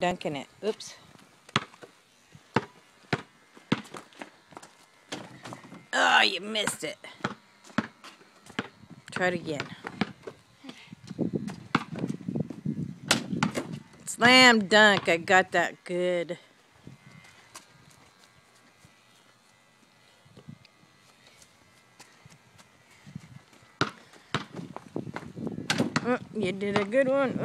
dunking it. Oops. Oh, you missed it. Try it again. Slam dunk. I got that good. You did a good one.